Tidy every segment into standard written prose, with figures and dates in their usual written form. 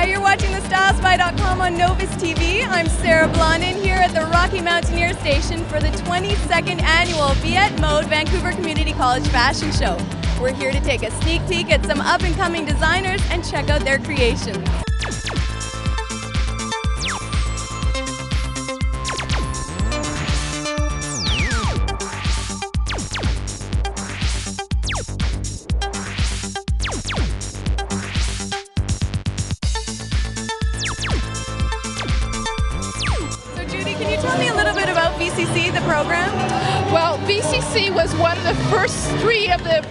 you're watching thestylespy.com on Novus TV. I'm Sarah Blondin here at the Rocky Mountaineer Station for the 22nd annual Fiat Mode Vancouver Community College Fashion Show. We're here to take a sneak peek at some up-and-coming designers and check out their creations. Can you tell me a little bit about VCC, the program? Well, VCC was one of the first three of the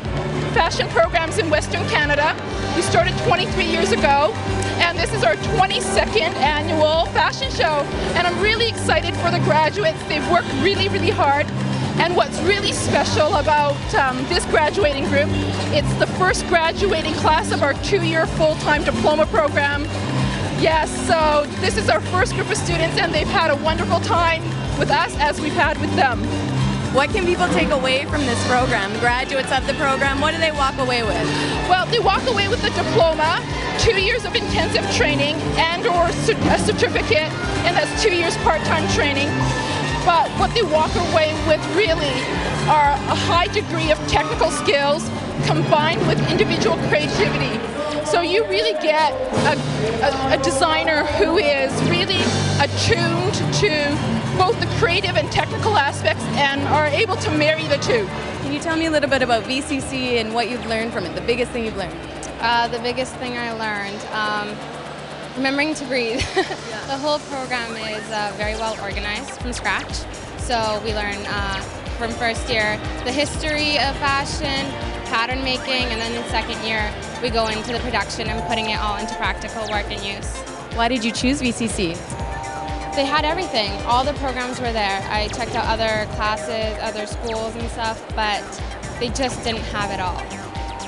fashion programs in Western Canada. We started 23 years ago, and this is our 22nd annual fashion show. And I'm really excited for the graduates. They've worked really, really hard. And what's really special about this graduating group, it's the first graduating class of our 2-year full-time diploma program. Yes, so this is our first group of students, and they've had a wonderful time with us as we've had with them. What can people take away from this program? Graduates of the program, what do they walk away with? Well, they walk away with a diploma, 2 years of intensive training, and or a certificate, and that's 2 years part-time training. But what they walk away with really are a high degree of technical skills combined with individual creativity. So you really get a designer who is really attuned to both the creative and technical aspects and are able to marry the two. Can you tell me a little bit about VCC and what you've learned from it, the biggest thing you've learned? The biggest thing I learned, remembering to breathe. The whole program is very well organized from scratch. So we learn from first year the history of fashion, pattern making, and then in second year we go into the production and putting it all into practical work and use. Why did you choose VCC? They had everything. All the programs were there. I checked out other classes, other schools and stuff, but they just didn't have it all.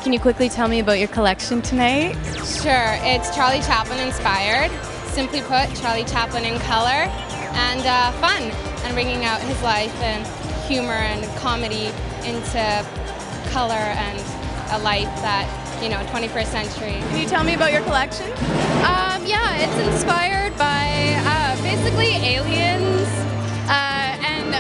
Can you quickly tell me about your collection tonight? Sure. It's Charlie Chaplin inspired. Simply put, Charlie Chaplin in color and fun, and bringing out his life and humor and comedy into color and a life that, 21st century. Can you tell me about your collection? Yeah, it's inspired by basically aliens and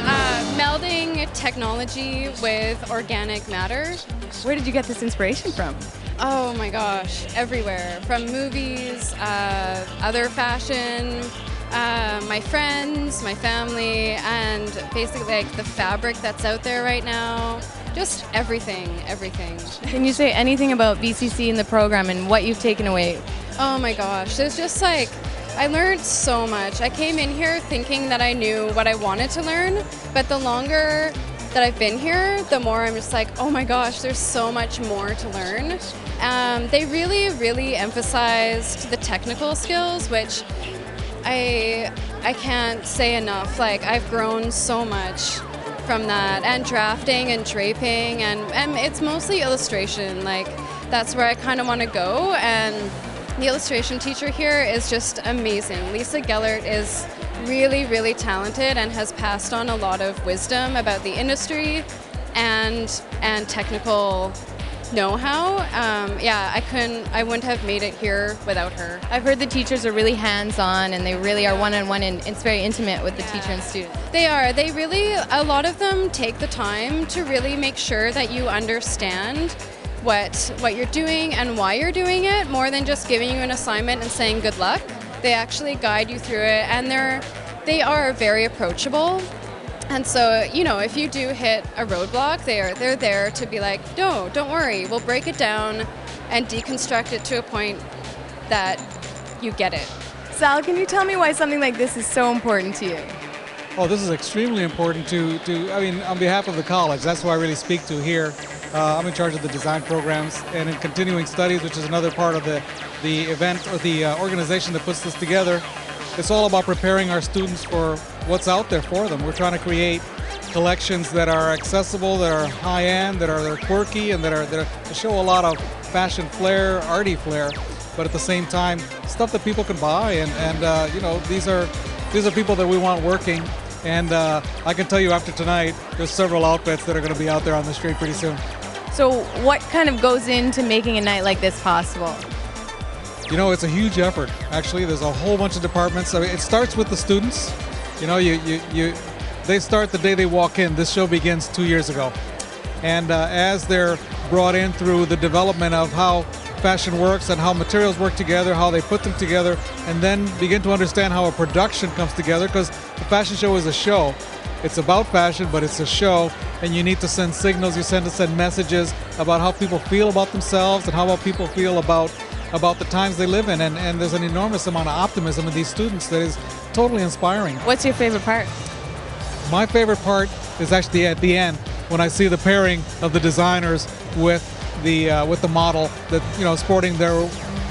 melding technology with organic matter. Where did you get this inspiration from? Oh my gosh, everywhere. From movies, other fashion, my friends, my family, and basically like the fabric that's out there right now. Just everything. Can you say anything about VCC and the program and what you've taken away? Oh my gosh, there's just like, I learned so much. I came in here thinking that I knew what I wanted to learn, but the longer that I've been here, the more I'm just like, oh my gosh, there's so much more to learn. They really, really emphasized the technical skills, which I can't say enough. Like, I've grown so much from that, and drafting and draping, and it's mostly illustration. Like, that's where I kind of want to go, and the illustration teacher here is just amazing. Lisa Gellert is really, really talented and has passed on a lot of wisdom about the industry and technical know-how. Yeah, I wouldn't have made it here without her. I've heard the teachers are really hands-on and they really are one-on-one, and it's very intimate with the teacher and student. They are. They really, a lot of them take the time to really make sure that you understand what you're doing and why you're doing it, more than just giving you an assignment and saying good luck. They actually guide you through it, and they are very approachable. And so, if you do hit a roadblock, they're there to be like, no, don't worry, we'll break it down and deconstruct it to a point that you get it. Sal, can you tell me why something like this is so important to you? Oh, this is extremely important on behalf of the college. That's who I really speak to here. I'm in charge of the design programs, and in continuing studies, which is another part of the event or the organization that puts this together. It's all about preparing our students for what's out there for them. We're trying to create collections that are accessible, that are high-end, that are quirky, and that show a lot of fashion flair, arty flair, but at the same time, stuff that people can buy. And these are people that we want working. And I can tell you, after tonight, there's several outfits that are going to be out there on the street pretty soon. So what kind of goes into making a night like this possible? You know, it's a huge effort. Actually, there's a whole bunch of departments. I mean, it starts with the students. You know, they start the day they walk in. This show begins 2 years ago, and as they're brought in through the development of how fashion works and how materials work together, how they put them together, and then begin to understand how a production comes together, because the fashion show is a show. It's about fashion, but it's a show, and you need to send signals, you send messages about how people feel about themselves and how people feel about the times they live in, and there's an enormous amount of optimism in these students that is totally inspiring. What's your favorite part? My favorite part is actually at the end, when I see the pairing of the designers with the model that, you know, sporting their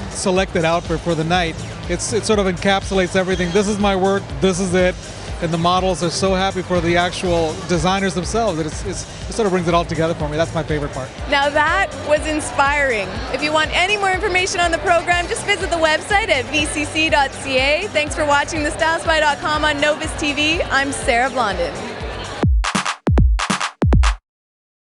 selected outfit for the night. It sort of encapsulates everything. This is my work, this is it. And the models are so happy for the actual designers themselves that it sort of brings it all together for me. That's my favorite part. Now that was inspiring. If you want any more information on the program, just visit the website at vcc.ca. Thanks for watching thestylespy.com on Novus TV. I'm Sarah Blondin.